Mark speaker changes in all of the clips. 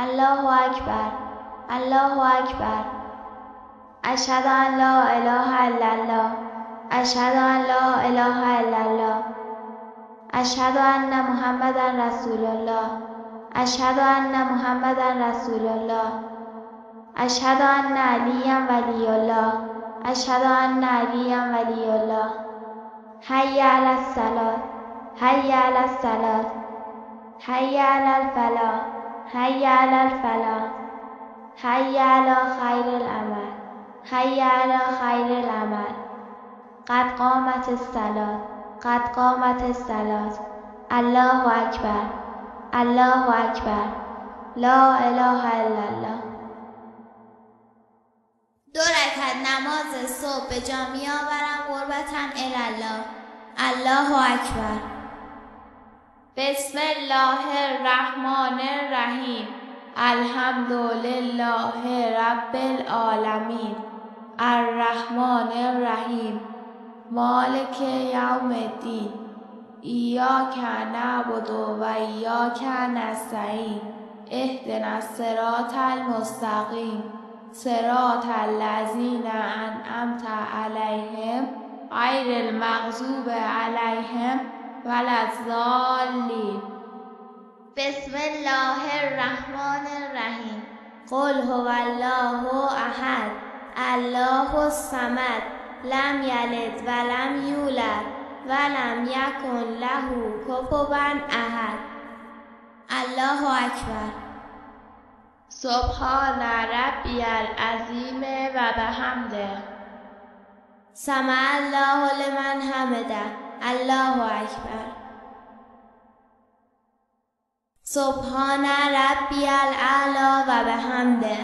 Speaker 1: الله اکبر، الله اکبر. اشهد ان لا اله الا الله، اشهد ان لا اله الا الله. اشهد ان محمدا رسول الله، اشهد ان محمدا رسول الله. اشهد ان علیا ولی الله، اشهد ان علیا ولی الله. حی علی الصلاة، حی علی الصلاة، حی علی الفلاح، حی علی الفلاح. حی علی خیر العمل، حی علی خیر العمل. قد قامت الصلاة، قد قامت الصلاة. الله اکبر، الله اکبر. لا اله الا الله. 2 رکعت نماز صبح به جا می‌آورم قربتاً الله. الله اکبر.
Speaker 2: بسم الله الرحمن الرحیم. الحمدلله رب العالمین. الرحمن الرحیم. مالک یوم الدین. ایاک نعبد و ایاک نستعین. اهدنا الصراط المستقیم. صراط الذین انعمت علیهم غیر المغضوب علیهم ولا الضالین.
Speaker 1: بسم الله الرحمن الرحیم. قل هو الله احد، الله الصمد، لم یلد ولم یولد ولم یکن له کفوا احد. الله اکبر.
Speaker 2: سبحان ربی العظیم و بحمده.
Speaker 1: سمع الله لمن حمده. الله اکبر. سبحان ربی الاعلی و بحمده.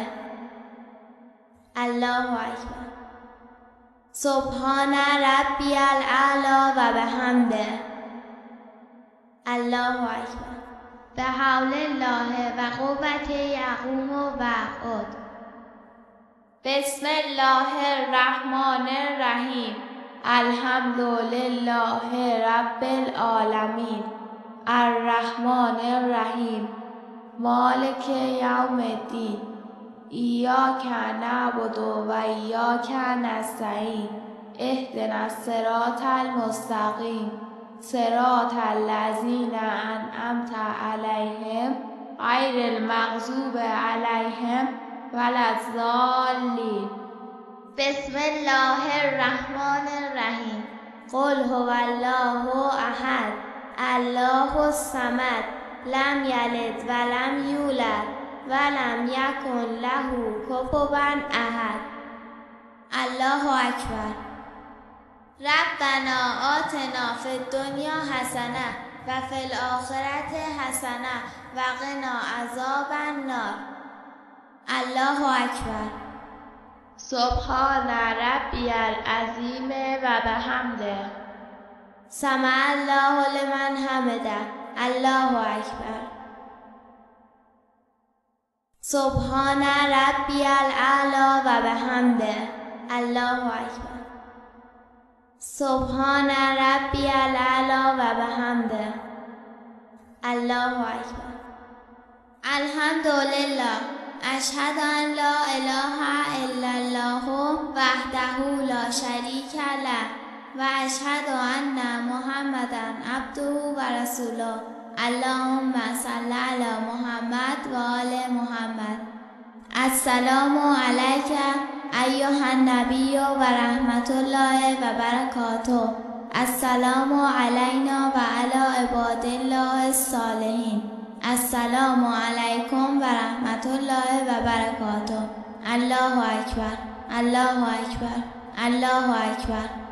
Speaker 1: الله اکبر. سبحان ربی الاعلی و بحمده. الله اکبر. به حول الله و قوت یقوم و اقعد.
Speaker 2: بسم الله الرحمن الرحیم. الحمدلله رب العالمین. الرحمن الرحیم. مالک یوم الدین. ایاک نعبد و ایاک نستعین. اهدنا الصراط المستقیم. صراط الذین انعمت علیهم غیر المغضوب علیهم ولا الضالین.
Speaker 1: بسم الله الرحمن الرحیم. قل هو الله احد، الله الصمد، لم یلد ولم یولد ولم یکن له کفوا احد. الله اکبر. ربنا آتنا فی الدنیا حسنه و فی الاخرة حسنه و قنا عذاب النار. الله اکبر.
Speaker 2: سبحان ربی العظیم و بحمده.
Speaker 1: سمع الله لمن حمده. الله اکبر. سبحان ربی الاعلی و بحمده. الله اکبر. سبحان ربی الاعلی و بحمده. الله اکبر. الحمدلله. اشهد ان لا اله الا الله وحده لا شریک له و اشهد ان محمدا عبده و رسوله. اللهم صل علی محمد و آل محمد. السلام علیک ایها النبی و رحمت الله و برکاته. السلام علینا و علی عباد الله الصالحین. السلام علیکم و رحمت الله و برکاته. الله اکبر، الله اکبر، الله اکبر.